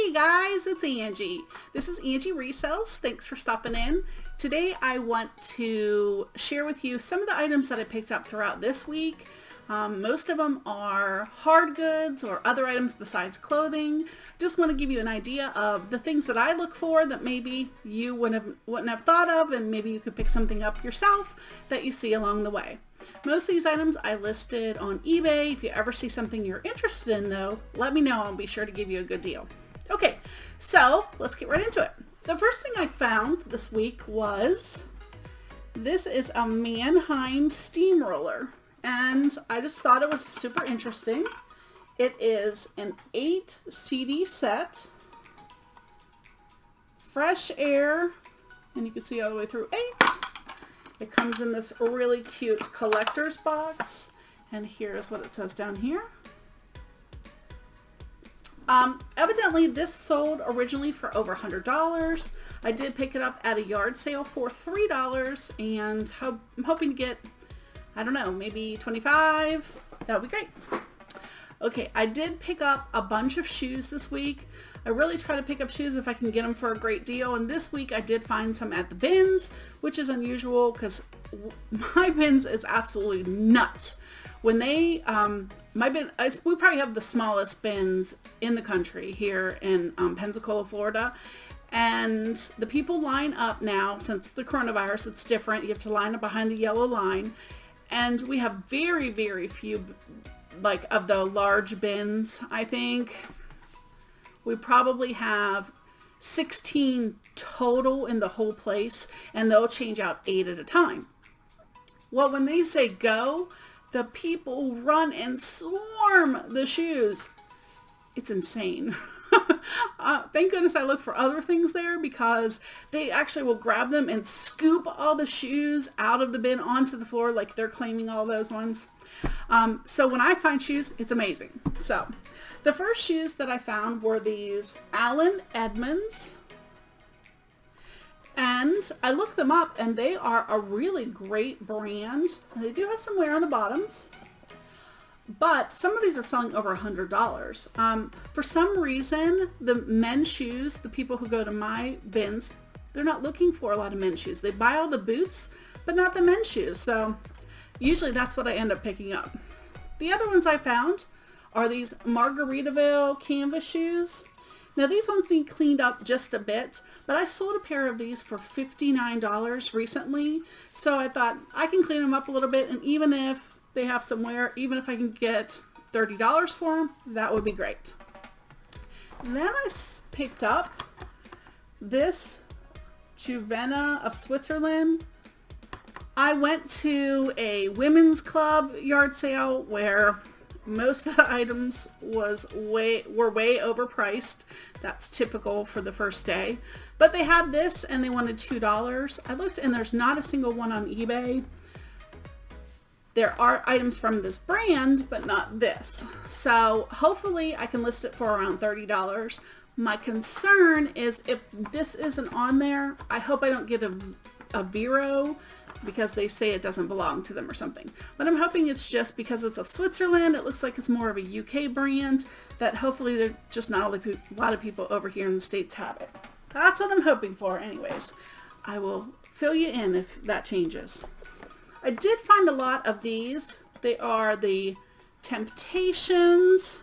Hey guys, it's Angie. This is Angie Resells. Thanks for stopping in. Today I want to share with you some of the items that I picked up throughout this week. Most of them are hard goods or other items besides clothing. Just want to give you an idea of the things that I look for that maybe you wouldn't have thought of, and maybe you could pick something up yourself that you see along the way. Most of these items I listed on eBay. If you ever see something you're interested in though, let me know. I'll be sure to give you a good deal. Okay, so let's get right into it. The first thing I found this week was, this is a Mannheim Steamroller, and I just thought it was super interesting. It is an 8 CD set, fresh air, and you can see all the way through 8. It comes in this really cute collector's box, and here's what it says down here. Evidently this sold originally for over $100. I did pick it up at a yard sale for $3, and I'm hoping to get, I don't know, maybe 25. That would be great. Okay, I did pick up a bunch of shoes this week. I really try to pick up shoes if I can get them for a great deal, and this week I did find some at the bins, which is unusual because my bins is absolutely nuts. When they, we probably have the smallest bins in the country here in Pensacola, Florida, and the people line up now. Since the coronavirus, it's different. You have to line up behind the yellow line, and we have very, very few, like, of the large bins. I think we probably have 16 total in the whole place, and they'll change out 8 at a time. Well, when they say go, the people run and swarm the shoes. It's insane. Thank goodness I look for other things there, because they actually will grab them and scoop all the shoes out of the bin onto the floor like they're claiming all those ones. So when I find shoes, it's amazing. So the first shoes that I found were these Edmonds. And I looked them up, and they are a really great brand. And they do have some wear on the bottoms, but some of these are selling over $100. For some reason, the men's shoes, the people who go to my bins, they're not looking for a lot of men's shoes. They buy all the boots, but not the men's shoes. So usually that's what I end up picking up. The other ones I found are these Margaritaville canvas shoes. Now these ones need cleaned up just a bit, but I sold a pair of these for $59 recently. So I thought I can clean them up a little bit, and even if they have some wear, even if I can get $30 for them, that would be great. Then I picked up this Juventa of Switzerland. I went to a women's club yard sale where most of the items were way overpriced. That's typical for the first day. But they had this, and they wanted $2. I looked, and there's not a single one on eBay. There are items from this brand, but not this. So hopefully I can list it for around $30. My concern is, if this isn't on there, I hope I don't get a VERO, because they say it doesn't belong to them or something. But I'm hoping it's just because it's of Switzerland. It looks like it's more of a UK brand, that hopefully they're just not a lot of people over here in the States have it. That's what I'm hoping for anyways. I will fill you in if that changes. I did find a lot of these. They are the Temptations.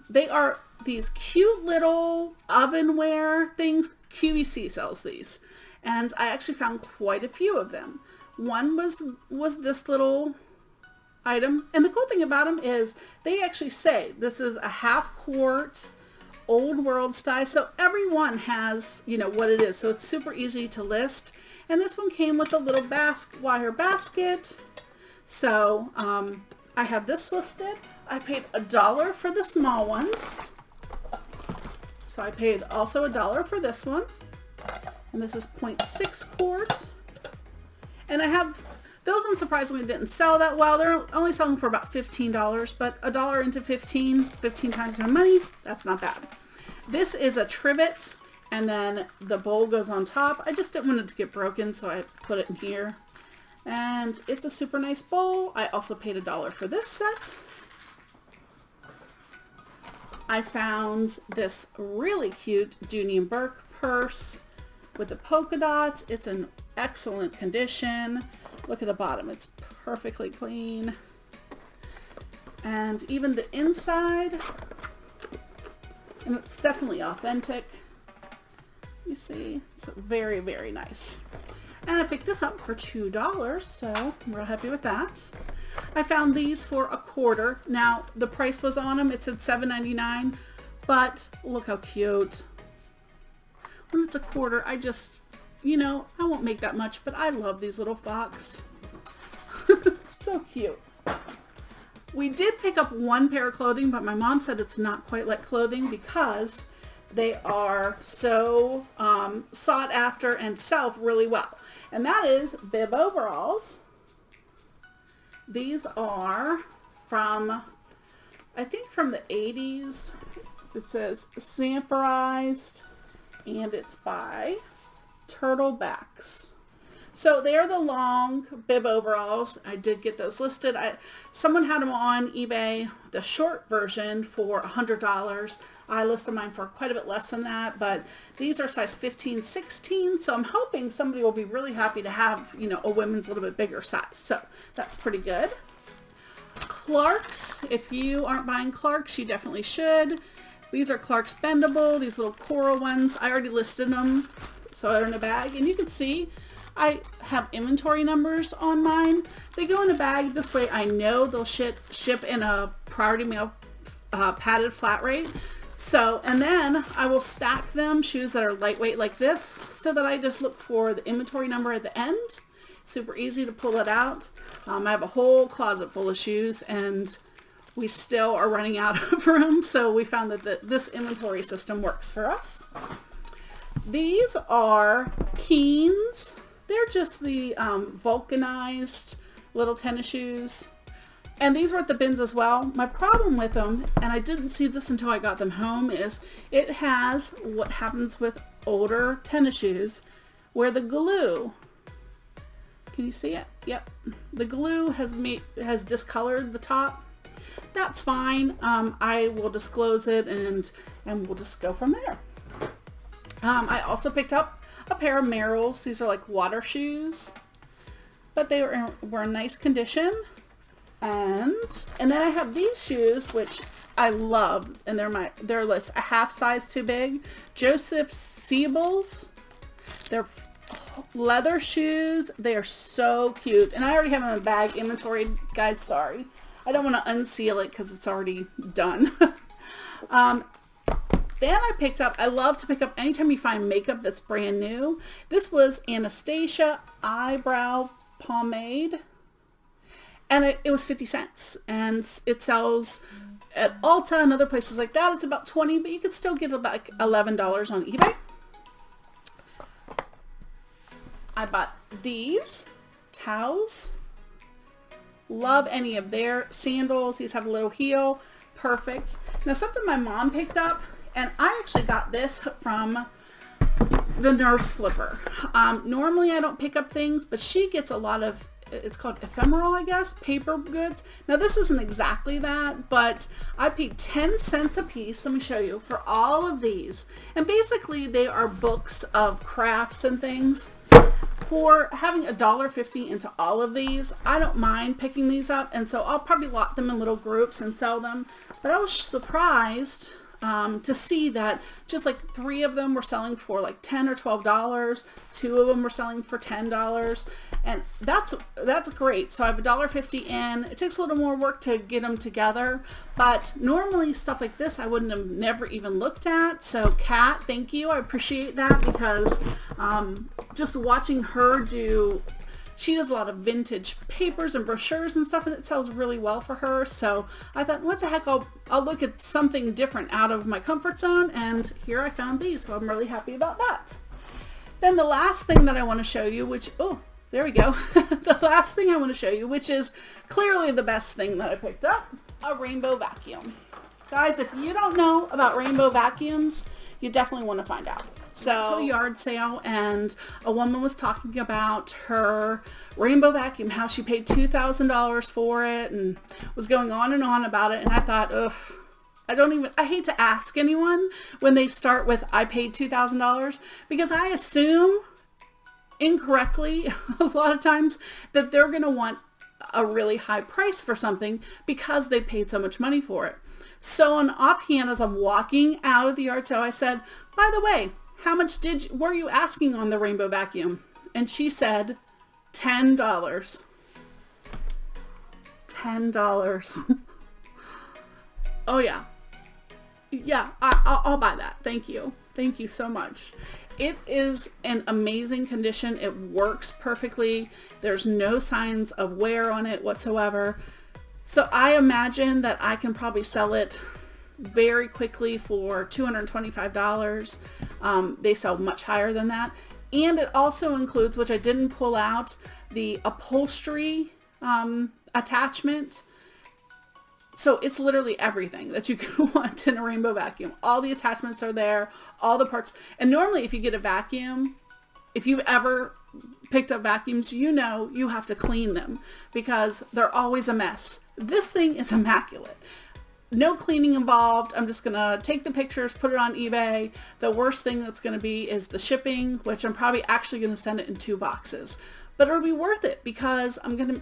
They are these cute little ovenware things. QVC sells these, and I actually found quite a few of them. One was this little item, and the cool thing about them is they actually say this is a half-quart old world style, so everyone has, you know, what it is, so it's super easy to list. And this one came with a little wire basket. So I have this listed. I paid $1 for the small ones, so I paid also $1 for this one, and this is 0.6 quart. And I have those ones, surprisingly didn't sell that well. They're only selling for about $15, but $1 into 15 times my money, that's not bad. This is a trivet, and then the bowl goes on top. I just didn't want it to get broken, so I put it in here. And it's a super nice bowl. I also paid $1 for this set. I found this really cute Dooney and Burke purse with the polka dots. It's in excellent condition. Look at the bottom, it's perfectly clean. And even the inside, and it's definitely authentic. You see, it's very, very nice. And I picked this up for $2, so I'm real happy with that. I found these for $1. Now, the price was on them. It said $7.99, but look how cute. When it's $1, I just, you know, I won't make that much, but I love these little fox. So cute. We did pick up one pair of clothing, but my mom said it's not quite like clothing because they are so sought after and sell really well. And that is bib overalls. These are from, I think from the 80s. It says Sanforized, and it's by Turtlebacks. So they are the long bib overalls. I did get those listed. Someone had them on eBay, the short version, for $100. I listed mine for quite a bit less than that, but these are size 15, 16. So I'm hoping somebody will be really happy to have, you know, a women's a little bit bigger size. So that's pretty good. Clarks. If you aren't buying Clarks, you definitely should. These are Clarks bendable, these little coral ones. I already listed them, so they're in a bag. And you can see I have inventory numbers on mine. They go in a bag. This way I know they'll ship in a priority mail padded flat rate. So, and then I will stack them, shoes that are lightweight like this, so that I just look for the inventory number at the end. Super easy to pull it out. I have a whole closet full of shoes, and we still are running out of room, so we found that this inventory system works for us. These are Keens. They're just the vulcanized little tennis shoes. And these were at the bins as well. My problem with them, and I didn't see this until I got them home, is it has what happens with older tennis shoes, where the glue, can you see it? Yep. The glue has discolored the top. That's fine. I will disclose it and we'll just go from there. I also picked up a pair of Merrells. These are like water shoes, but they were in nice condition. And then I have these shoes, which I love, and they're a half size too big. Joseph Siebel's. They're leather shoes. They are so cute, and I already have them in a bag inventory, guys. Sorry, I don't want to unseal it because it's already done. Then I picked up, I love to pick up anytime you find makeup that's brand new. This was Anastasia eyebrow pomade. And it was 50 cents. And it sells at Ulta and other places like that. It's about 20, but you could still get about $11 on eBay. I bought these towels. Love any of their sandals. These have a little heel. Perfect. Now something my mom picked up, and I actually got this from the Nurse Flipper. Normally I don't pick up things, but she gets a lot of, it's called ephemeral, I guess, paper goods. Now this isn't exactly that, but I paid 10 cents a piece, let me show you, for all of these. And basically they are books of crafts and things. For having $1.50 into all of these, I don't mind picking these up, and so I'll probably lot them in little groups and sell them. But I was surprised to see that just like 3 of them were selling for like $10 or $12. 2 of them were selling for $10, and that's great. So I have $1.50 in. It takes a little more work to get them together, but normally stuff like this I wouldn't have never even looked at. So Kat, thank you. I appreciate that, because just watching her do, she does a lot of vintage papers and brochures and stuff, and it sells really well for her. So I thought, what the heck, I'll look at something different out of my comfort zone, and here I found these, so I'm really happy about that. Then the last thing that I want to show you, which, oh, there we go. The last thing I want to show you, which is clearly the best thing that I picked up, a rainbow vacuum. Guys, if you don't know about rainbow vacuums, you definitely want to find out. So, a yard sale, and a woman was talking about her rainbow vacuum, how she paid $2,000 for it, and was going on and on about it. And I thought, ugh, I hate to ask anyone when they start with, I paid $2,000, because I assume incorrectly a lot of times that they're going to want a really high price for something because they paid so much money for it. So on offhand, as I'm walking out of the yard sale, I said, by the way, how much were you asking on the rainbow vacuum? And she said, $10. $10. Oh yeah. Yeah, I'll buy that. Thank you. Thank you so much. It is in amazing condition. It works perfectly. There's no signs of wear on it whatsoever. So I imagine that I can probably sell it very quickly for $225. They sell much higher than that. And it also includes, which I didn't pull out, the upholstery attachment. So it's literally everything that you can want in a rainbow vacuum. All the attachments are there, all the parts. And normally if you get a vacuum, if you've ever picked up vacuums, you know you have to clean them because they're always a mess. This thing is immaculate. No cleaning involved. I'm just going to take the pictures, put it on eBay. The worst thing that's going to be is the shipping, which I'm probably actually going to send it in 2 boxes. But it'll be worth it because I'm going to,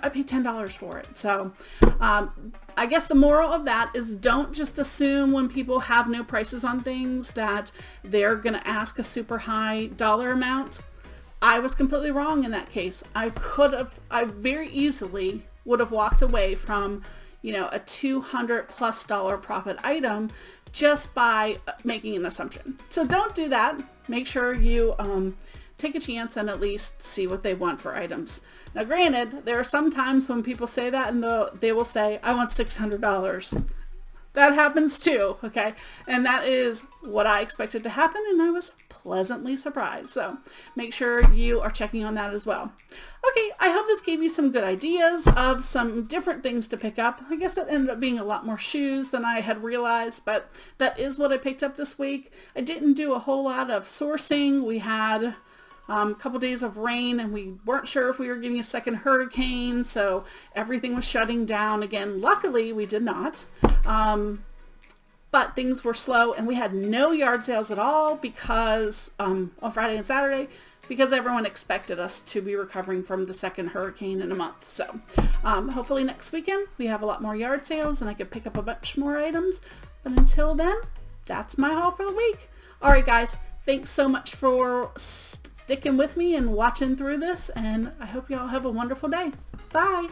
I paid $10 for it. So I guess the moral of that is don't just assume when people have no prices on things that they're going to ask a super high dollar amount. I was completely wrong in that case. I very easily would have walked away from, a $200+ profit item just by making an assumption. So don't do that. Make sure you take a chance and at least see what they want for items. Now, granted, there are some times when people say that and they will say, I want $600. That happens too, okay? And that is what I expected to happen, and I was pleasantly surprised. So make sure you are checking on that as well. Okay, I hope this gave you some good ideas of some different things to pick up. I guess it ended up being a lot more shoes than I had realized, but that is what I picked up this week. I didn't do a whole lot of sourcing. We had a couple days of rain and we weren't sure if we were getting a second hurricane, so everything was shutting down again. Luckily we did not, but things were slow and we had no yard sales at all because on Friday and Saturday, because everyone expected us to be recovering from the second hurricane in a month. So hopefully next weekend we have a lot more yard sales and I could pick up a bunch more items. But until then, that's my haul for the week. All right guys, thanks so much for sticking with me and watching through this, and I hope you all have a wonderful day. Bye.